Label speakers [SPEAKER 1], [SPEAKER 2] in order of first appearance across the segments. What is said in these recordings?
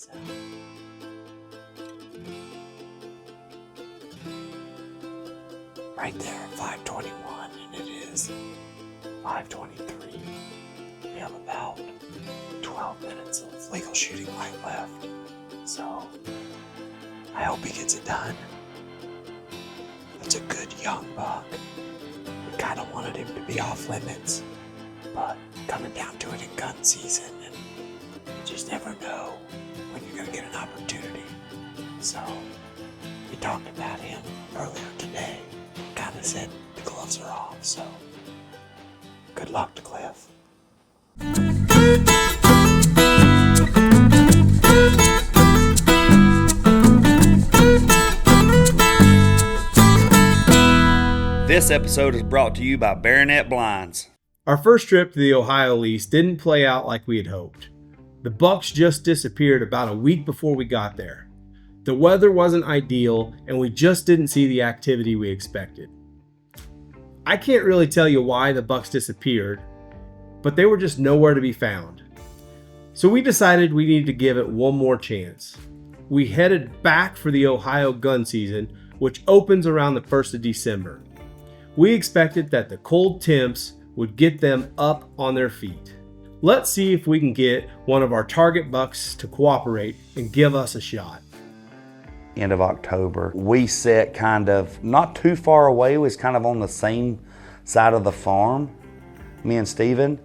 [SPEAKER 1] So right there at 5:21, and it is 5:23. We have about 12 minutes of legal shooting light left. So I hope he gets it done. It's a good young buck. We kind of wanted him to be off limits, but coming down to it in gun season, and you just never know when you're going to get an opportunity. So we talked about him earlier today. Kind of said the gloves are off, so good luck to Cliff.
[SPEAKER 2] This episode is brought to you by Baronet Blinds.
[SPEAKER 3] Our first trip to the Ohio lease didn't play out like we had hoped. The bucks just disappeared about a week before we got there. The weather wasn't ideal, and we just didn't see the activity we expected. I can't really tell you why the bucks disappeared, but they were just nowhere to be found. So we decided we needed to give it one more chance. We headed back for the Ohio gun season, which opens around the 1st of December. We expected that the cold temps would get them up on their feet. Let's see if we can get one of our target bucks to cooperate and give us a shot.
[SPEAKER 2] End of October. We set kind of not too far away. It was kind of on the same side of the farm, me and Steven,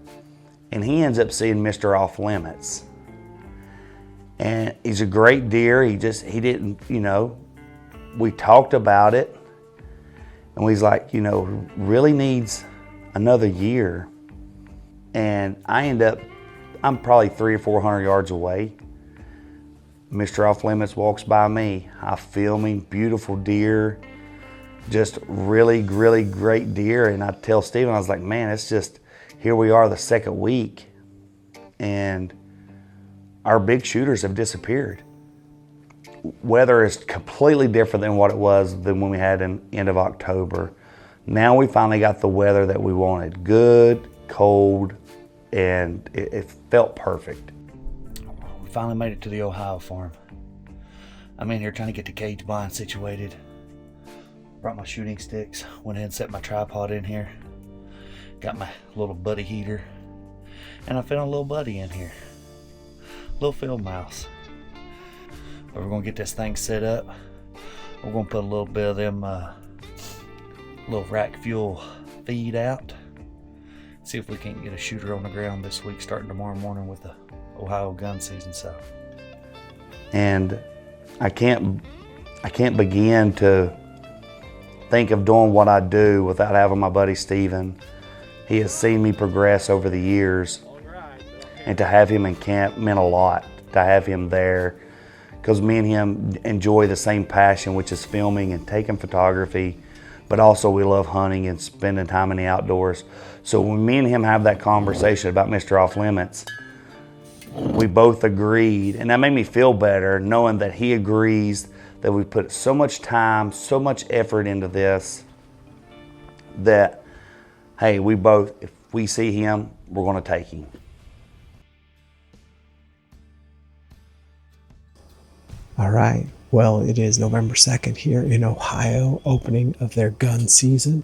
[SPEAKER 2] and he ends up seeing Mr. Off Limits. And he's a great deer. He didn't, we talked about it, and he's like, really needs another year. And I'm probably 300 or 400 yards away. Mr. Off Limits walks by me. I film him, beautiful deer, just really, really great deer. And I tell Steven, I was like, man, it's just, here we are the second week, and our big shooters have disappeared. Weather is completely different than what it was than when we had in end of October. Now we finally got the weather that we wanted. Good, cold, and it felt perfect.
[SPEAKER 4] We finally made it to the Ohio farm. I'm in here trying to get the cage blind situated. Brought my shooting sticks, went ahead and set my tripod in here. Got my little buddy heater, and I found a little buddy in here. Little field mouse. But we're gonna get this thing set up. We're gonna put a little bit of them little rack fuel feed out. See if we can't get a shooter on the ground this week, starting tomorrow morning with the Ohio gun season. So,
[SPEAKER 2] and I can't begin to think of doing what I do without having my buddy Steven. He has seen me progress over the years, and to have him in camp meant a lot. To have him there, because me and him enjoy the same passion, which is filming and taking photography, but also we love hunting and spending time in the outdoors. So when me and him have that conversation about Mr. Off Limits, we both agreed, and that made me feel better knowing that he agrees that we put so much time, so much effort into this, that, hey, we both, if we see him, we're gonna take him.
[SPEAKER 1] All right. Well, it is November 2nd here in Ohio, opening of their gun season.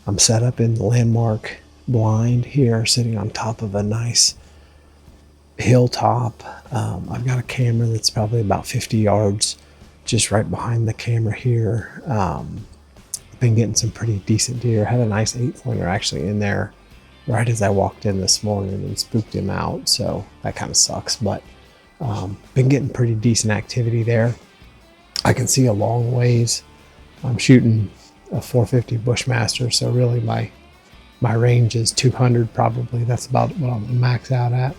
[SPEAKER 1] I'm set up in the landmark blind here, sitting on top of a nice hilltop. I've got a camera that's probably about 50 yards just right behind the camera here. Been getting some pretty decent deer. Had a nice 8-pointer actually in there right as I walked in this morning and spooked him out. So that kind of sucks, but been getting pretty decent activity there. I can see a long ways. I'm shooting a 450 Bushmaster, so really my range is 200 probably. That's about what I'm max out at.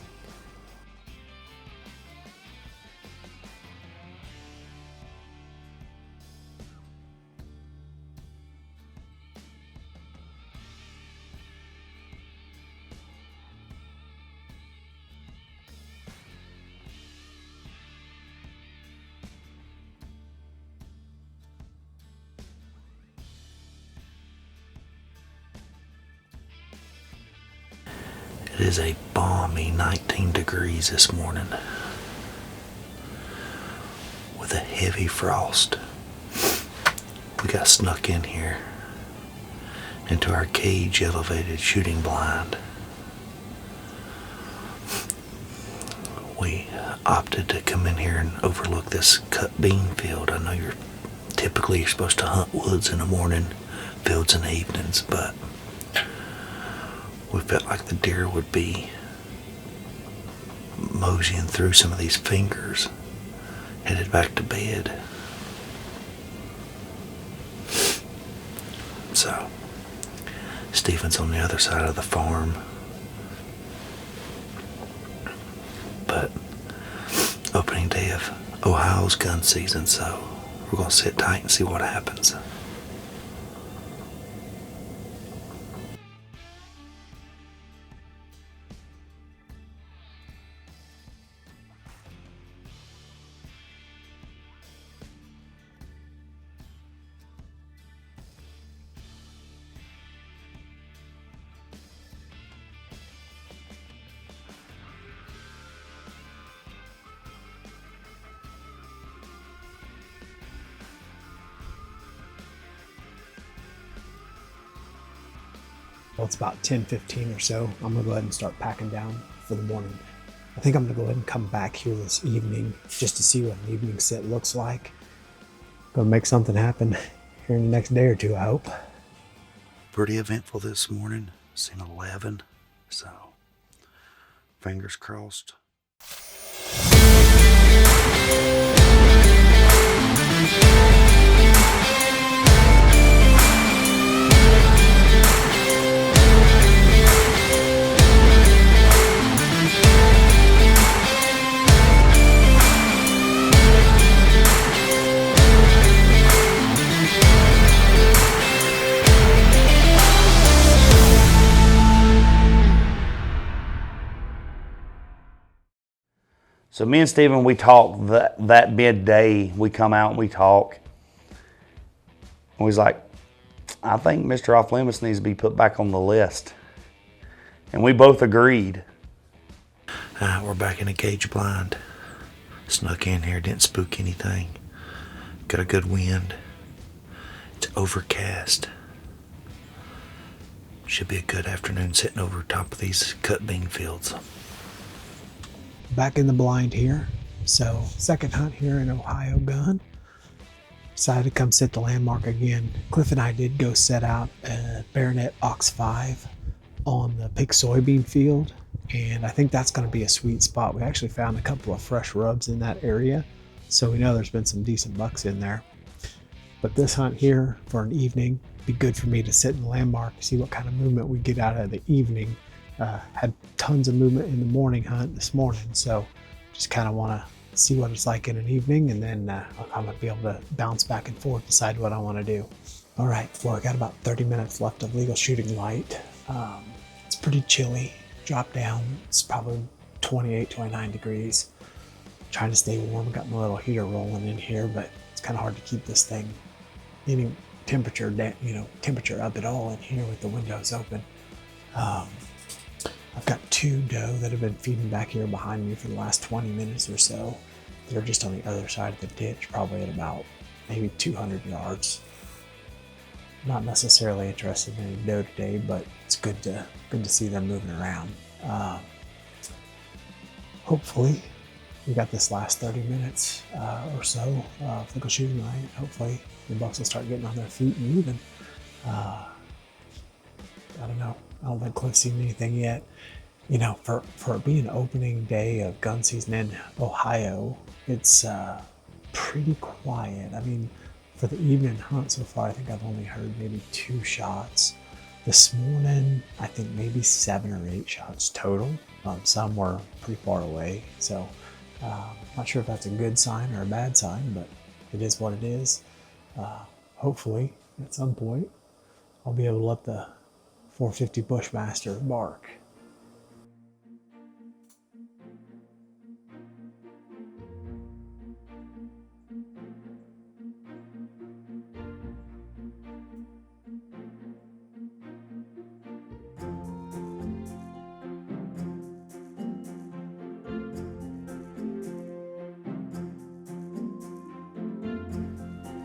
[SPEAKER 1] It is a balmy 19 degrees this morning.
[SPEAKER 4] of the heavy frost. We got snuck in here into our cage elevated shooting blind. We opted to come in here and overlook this cut bean field. I know you're supposed to hunt woods in the morning, fields in the evenings, but we felt like the deer would be moseying through some of these fingers, headed back to bed. So Stephen's on the other side of the farm, but opening day of Ohio's gun season, so we're going to sit tight and see what happens.
[SPEAKER 1] Well, it's about 10:15 or so. I'm gonna go ahead and start packing down for the morning. I think I'm gonna go ahead and come back here this evening just to see what an evening sit looks like. Gonna make something happen here in the next day or two, I hope.
[SPEAKER 4] Pretty eventful this morning. Seen 11, so fingers crossed.
[SPEAKER 2] So me and Stephen, we talk that midday. We come out and we talk. And he's like, I think Mr. Off Limits needs to be put back on the list. And we both agreed.
[SPEAKER 4] We're back in the cage blind. Snuck in here, didn't spook anything. Got a good wind. It's overcast. Should be a good afternoon sitting over top of these cut bean fields.
[SPEAKER 1] Back in the blind here. So second hunt here in Ohio gun. Decided to come sit the landmark again. Cliff and I did go set out a Baronet Ox 5 on the pig soybean field, and I think that's going to be a sweet spot. We actually found a couple of fresh rubs in that area, so we know there's been some decent bucks in there. But this hunt here for an evening be good for me to sit in the landmark, see what kind of movement we get out of the evening. Had tons of movement in the morning hunt this morning, so just kind of want to see what it's like in an evening, and then I'm going to be able to bounce back and forth, decide what I want to do. All right, well, I got about 30 minutes left of legal shooting light. It's pretty chilly. Drop down, it's probably 28, 29 degrees. Trying to stay warm. Got my little heater rolling in here, but it's kind of hard to keep this thing any temperature up at all in here with the windows open. I've got two doe that have been feeding back here behind me for the last 20 minutes or so. They're just on the other side of the ditch, probably at about maybe 200 yards. Not necessarily interested in any doe today, but it's good to see them moving around. Hopefully, we got this last 30 minutes or so of legal shooting night. Hopefully, the bucks will start getting on their feet and moving. I don't know. I don't think Cliff's seen anything yet. You know, for it being opening day of gun season in Ohio, it's pretty quiet. I mean, for the evening hunt so far, I think I've only heard maybe 2 shots. This morning, I think maybe 7 or 8 shots total. Some were pretty far away, so not sure if that's a good sign or a bad sign, but it is what it is. Hopefully, at some point, I'll be able to let the 450 Bushmaster bark.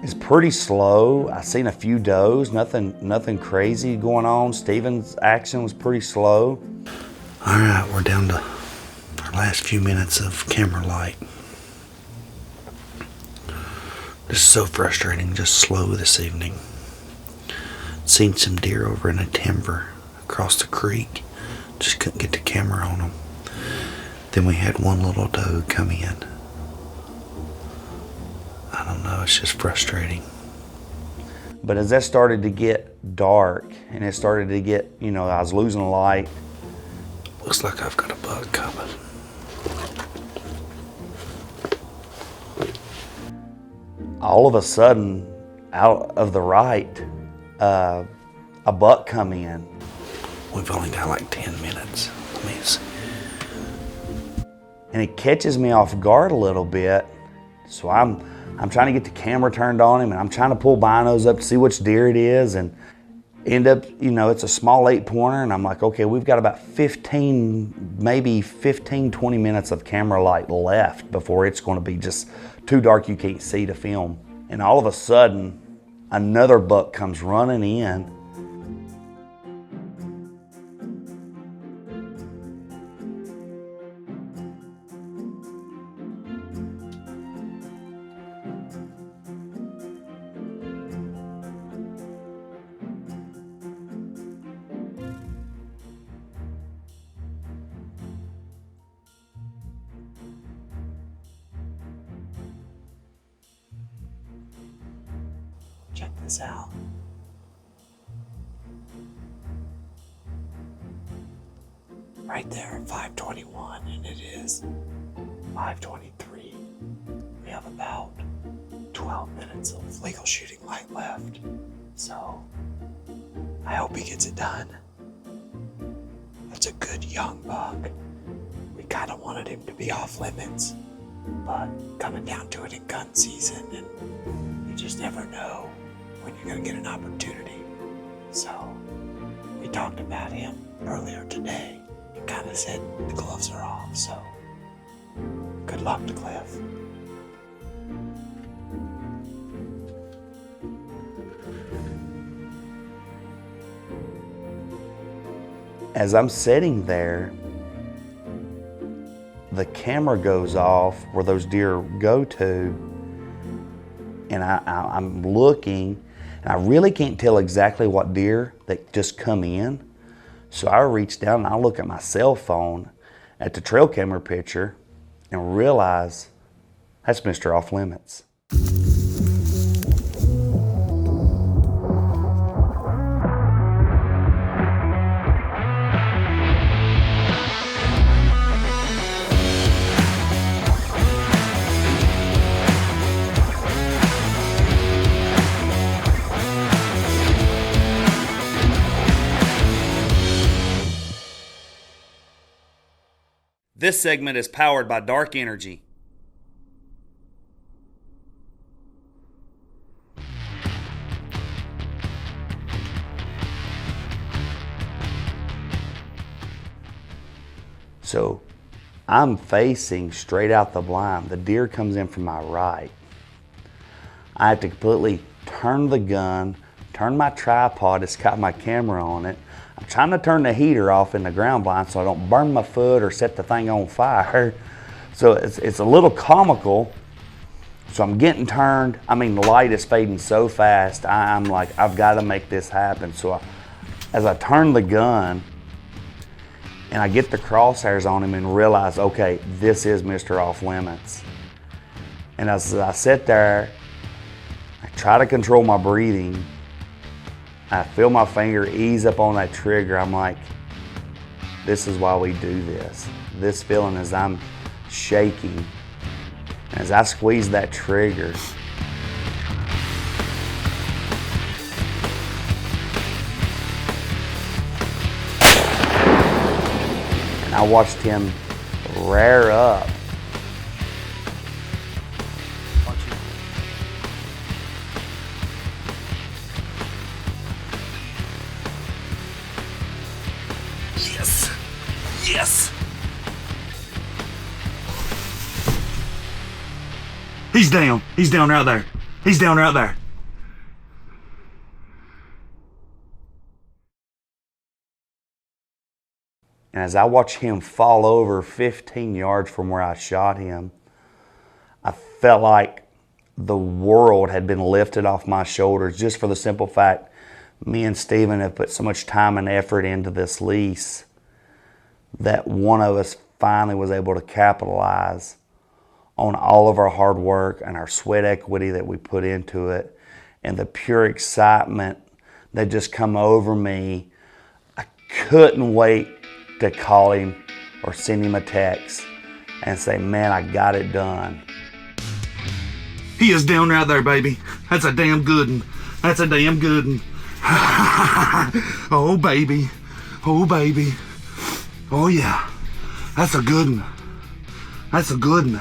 [SPEAKER 2] It's pretty slow. I seen a few does, nothing crazy going on. Steven's action was pretty slow.
[SPEAKER 4] All right, we're down to our last few minutes of camera light. This is so frustrating, just slow this evening. Seen some deer over in a timber across the creek. Just couldn't get the camera on them. Then we had one little doe come in. I don't know, it's just frustrating.
[SPEAKER 2] But as that started to get dark and it started to get, I was losing light.
[SPEAKER 4] Looks like I've got a bug coming.
[SPEAKER 2] All of a sudden, out of the right, a buck come in.
[SPEAKER 4] We've only got like 10 minutes. Let me see.
[SPEAKER 2] And it catches me off guard a little bit. So I'm trying to get the camera turned on him, and I'm trying to pull binos up to see which deer it is, and end up, it's a small 8-pointer, and I'm like, okay, we've got about 15, 20 minutes of camera light left before it's going to be just too dark you can't see to film. And all of a sudden, another buck comes running in.
[SPEAKER 1] Check this out. Right there at 5:21, and it is 5:23. We have about 12 minutes of legal shooting light left. So, I hope he gets it done. That's a good young buck. We kind of wanted him to be off limits, but coming down to it in gun season, and you just never know when you're going to get an opportunity. So, we talked about him earlier today and kind of said the gloves are off, so good luck to Cliff.
[SPEAKER 2] As I'm sitting there, the camera goes off where those deer go to, and I'm looking, and I really can't tell exactly what deer that just come in. So I reach down and I look at my cell phone at the trail camera picture and realize that's Mr. Off Limits. This segment is powered by Dark Energy. So I'm facing straight out the blind. The deer comes in from my right. I have to completely turn the gun, turn my tripod, it's got my camera on it. I'm trying to turn the heater off in the ground blind so I don't burn my foot or set the thing on fire. So it's a little comical. So I'm getting turned. I mean, the light is fading so fast. I'm like, I've got to make this happen. So as I turn the gun and I get the crosshairs on him and realize, okay, this is Mr. Off Limits. And as I sit there, I try to control my breathing. I feel my finger ease up on that trigger. I'm like, this is why we do this. This feeling as I'm shaking. As I squeeze that trigger, and I watched him rear up.
[SPEAKER 4] Yes! Yes! He's down. He's down right there. He's down right there.
[SPEAKER 2] And as I watched him fall over 15 yards from where I shot him, I felt like the world had been lifted off my shoulders, just for the simple fact me and Steven have put so much time and effort into this lease that one of us finally was able to capitalize on all of our hard work and our sweat equity that we put into it, and the pure excitement that just come over me. I couldn't wait to call him or send him a text and say, man, I got it done.
[SPEAKER 4] He is down right there, baby. That's a damn good one. That's a damn good one. Oh, baby. Oh, baby. Oh, yeah. That's a good one. That's a good one.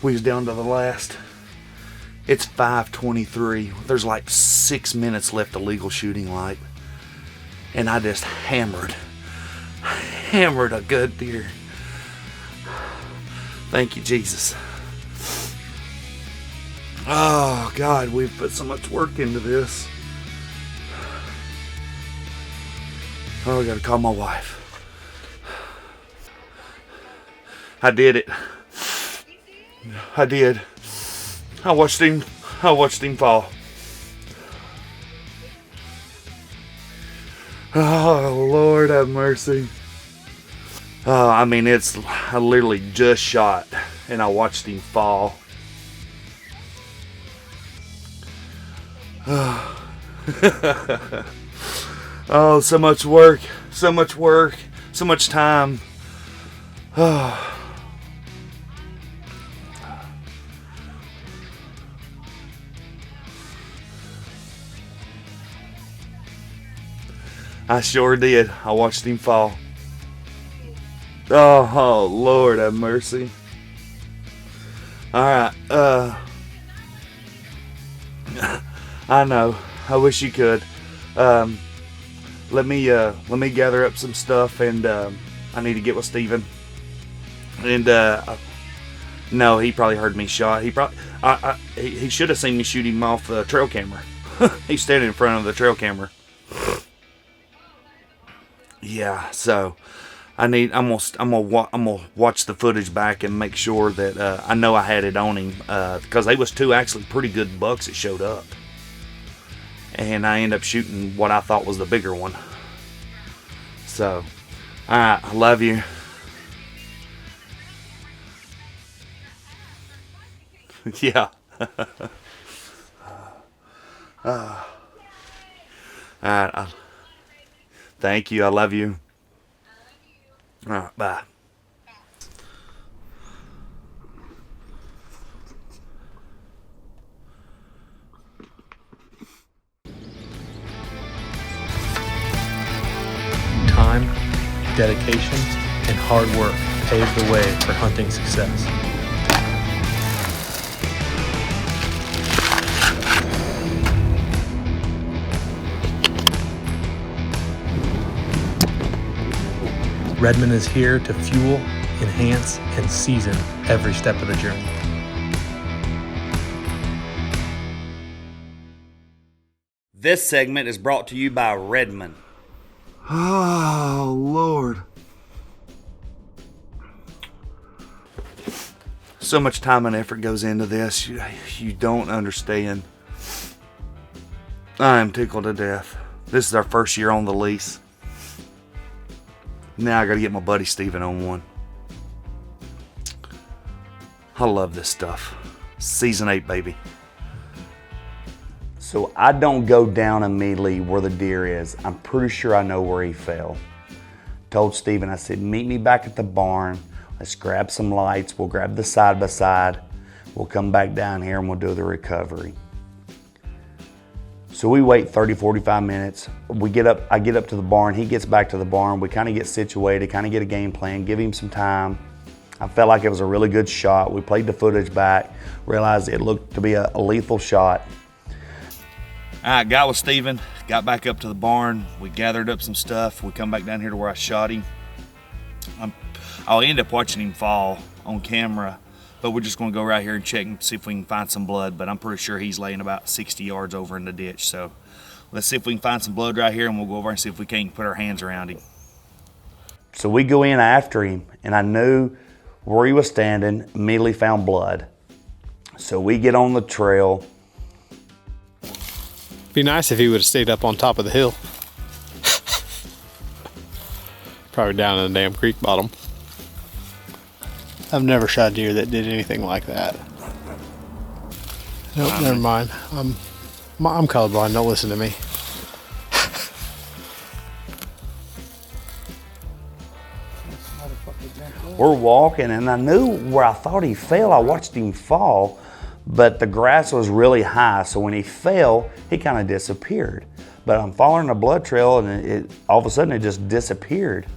[SPEAKER 4] We was down to the last. It's 5:23. There's like 6 minutes left of legal shooting light. And I just hammered a good deer. Thank you, Jesus. Oh, God, we've put so much work into this. Oh, I gotta call my wife. I did it. I did. I watched him fall. Oh, Lord have mercy. Oh, I mean, I literally just shot and I watched him fall. Oh, oh, so much work, so much time. Oh. I sure did. I watched him fall. Oh, Lord have mercy. Alright, I know. I wish you could. Let me gather up some stuff, and I need to get with Steven. And no, he probably heard me shot. He should have seen me shoot him off the trail camera. He's standing in front of the trail camera. Yeah, so I'm gonna watch the footage back and make sure that I know I had it on him, because they was two actually pretty good bucks that showed up, and I ended up shooting what I thought was the bigger one. So, all right, I love you. Yeah. All right. Thank you. I love you. All right. Bye.
[SPEAKER 3] Time, dedication, and hard work paved the way for hunting success. Redmond is here to fuel, enhance, and season every step of the journey.
[SPEAKER 2] This segment is brought to you by Redmond.
[SPEAKER 4] Oh, Lord. So much time and effort goes into this. You don't understand. I am tickled to death. This is our first year on the lease. Now I gotta get my buddy Steven on one. I love this stuff. Season 8, baby.
[SPEAKER 2] So I don't go down immediately where the deer is. I'm pretty sure I know where he fell. Told Steven, I said, meet me back at the barn. Let's grab some lights. We'll grab the side-by-side. We'll come back down here and we'll do the recovery. So we wait 30, 45 minutes. I get up to the barn. He gets back to the barn. We kind of get situated, kind of get a game plan, give him some time. I felt like it was a really good shot. We played the footage back, realized it looked to be a lethal shot.
[SPEAKER 4] All right, got with Steven,
[SPEAKER 5] got back up to the barn. We gathered up some stuff. We come back down here to where I shot him. I'll end up watching him fall on camera, but we're just gonna go right here and check and see if we can find some blood, but I'm pretty sure he's laying about 60 yards over in the ditch. So let's see if we can find some blood right here, and we'll go over and see if we can't put our hands around him.
[SPEAKER 2] So we go in after him, and I knew where he was standing, immediately found blood. So we get on the trail.
[SPEAKER 3] Be nice if he would have stayed up on top of the hill. Probably down in the damn creek bottom. I've never shot a deer that did anything like that. Nope, never mind. I'm colorblind, don't listen to me.
[SPEAKER 2] We're walking, and I knew where I thought he fell. I watched him fall, but the grass was really high, so when he fell, he kind of disappeared. But I'm following a blood trail, and all of a sudden it just disappeared.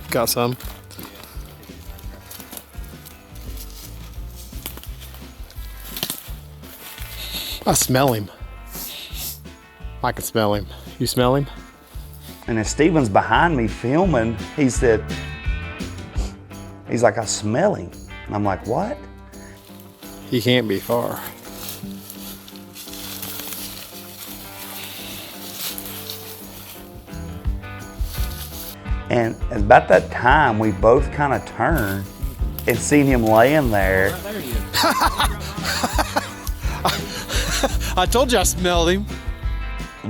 [SPEAKER 3] Got some. I smell him. I can smell him. You smell him?
[SPEAKER 2] And as Steven's behind me filming, he's like, I smell him. And I'm like, what?
[SPEAKER 3] He can't be far.
[SPEAKER 2] And about that time, we both kind of turned and seen him laying there.
[SPEAKER 3] I told you I smelled him.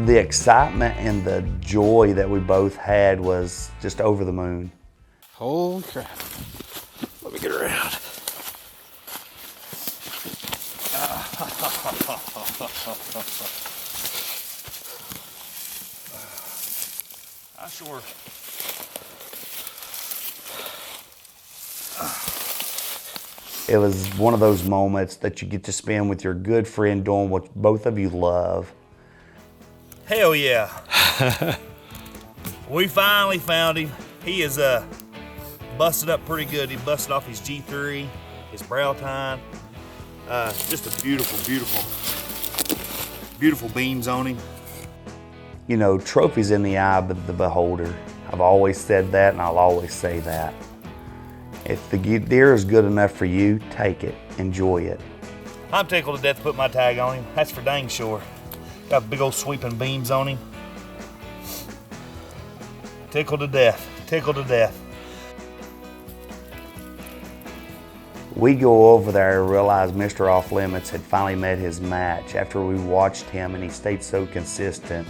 [SPEAKER 2] The excitement and the joy that we both had was just over the moon.
[SPEAKER 3] Holy crap. Let me get around.
[SPEAKER 5] I sure.
[SPEAKER 2] It was one of those moments that you get to spend with your good friend doing what both of you love.
[SPEAKER 5] Hell yeah. We finally found him. He is busted up pretty good. He busted off his G3, his brow tine. Just a beautiful, beautiful, beautiful beams on him.
[SPEAKER 2] You know, trophies in the eye of the beholder. I've always said that, and I'll always say that. If the deer is good enough for you, take it, enjoy it.
[SPEAKER 5] I'm tickled to death to put my tag on him. That's for dang sure. Got big old sweeping beams on him. Tickled to death, tickled to death.
[SPEAKER 2] We go over there and realize Mr. Off Limits had finally met his match after we watched him, and he stayed so consistent.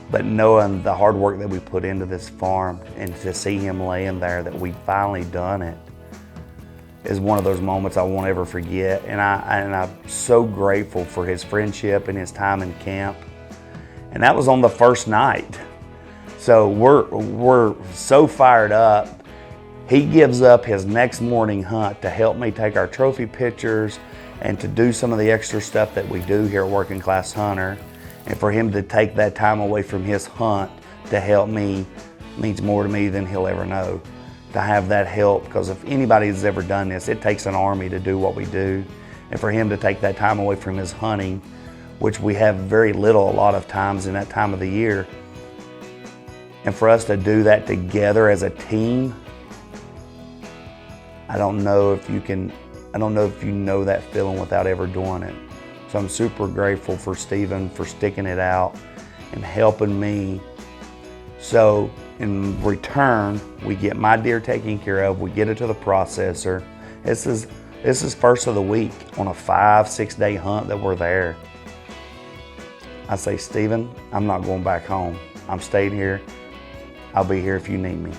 [SPEAKER 2] But knowing the hard work that we put into this farm and to see him laying there that we finally done it is one of those moments I won't ever forget. And I'm so grateful for his friendship and his time in camp. And that was on the first night. So we're so fired up. He gives up his next morning hunt to help me take our trophy pictures and to do some of the extra stuff that we do here at Working Class Hunter. And for him to take that time away from his hunt to help me means more to me than he'll ever know. To have that help, because if anybody's ever done this, it takes an army to do what we do. And for him to take that time away from his hunting, which we have very little a lot of times in that time of the year, and for us to do that together as a team, I don't know if you know that feeling without ever doing it. So I'm super grateful for Steven for sticking it out and helping me. So in return, we get my deer taken care of, we get it to the processor. This is first of the week on a 5-6 day hunt that we're there. I say, Steven, I'm not going back home. I'm staying here. I'll be here if you need me.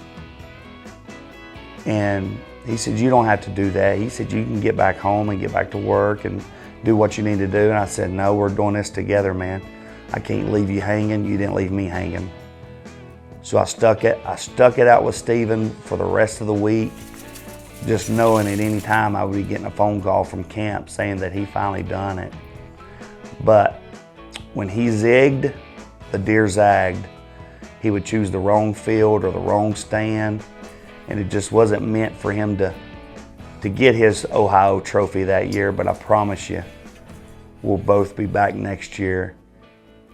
[SPEAKER 2] And he said, you don't have to do that. He said, you can get back home and get back to work and do what you need to do. And I said, no, we're doing this together, man. I can't leave you hanging. You didn't leave me hanging. So I stuck it out with Steven for the rest of the week, just knowing at any time I would be getting a phone call from camp saying that he finally done it. But when he zigged, the deer zagged. He would choose the wrong field or the wrong stand, and it just wasn't meant for him to to get his Ohio trophy that year, but I promise you, we'll both be back next year,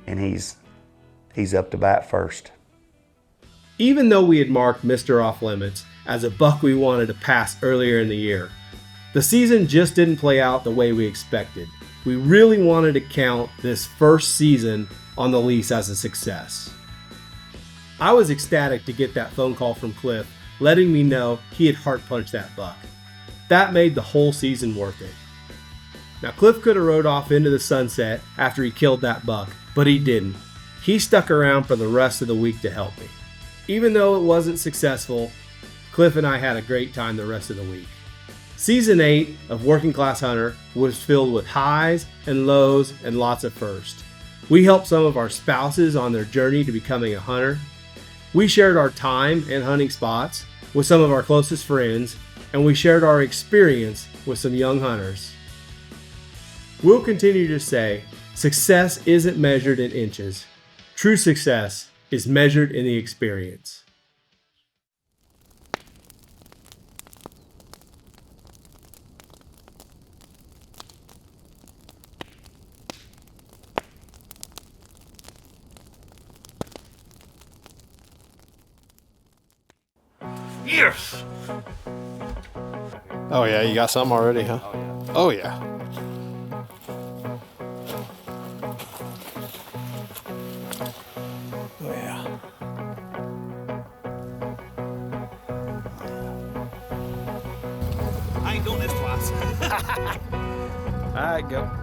[SPEAKER 2] and he's up to bat first.
[SPEAKER 3] Even though we had marked Mr. Off Limits as a buck we wanted to pass earlier in the year, the season just didn't play out the way we expected. We really wanted to count this first season on the lease as a success. I was ecstatic to get that phone call from Cliff letting me know he had heart punched that buck. That made the whole season worth it. Now Cliff could have rode off into the sunset after he killed that buck, but he didn't. He stuck around for the rest of the week to help me. Even though it wasn't successful, Cliff and I had a great time the rest of the week. Season 8 of Working Class Hunter was filled with highs and lows and lots of firsts. We helped some of our spouses on their journey to becoming a hunter. We shared our time and hunting spots with some of our closest friends, and we shared our experience with some young hunters. We'll continue to say, success isn't measured in inches. True success is measured in the experience.
[SPEAKER 5] Yes!
[SPEAKER 6] Oh yeah, you got some already, huh? Oh yeah. Oh yeah.
[SPEAKER 5] I ain't doing this twice.
[SPEAKER 6] All right, go.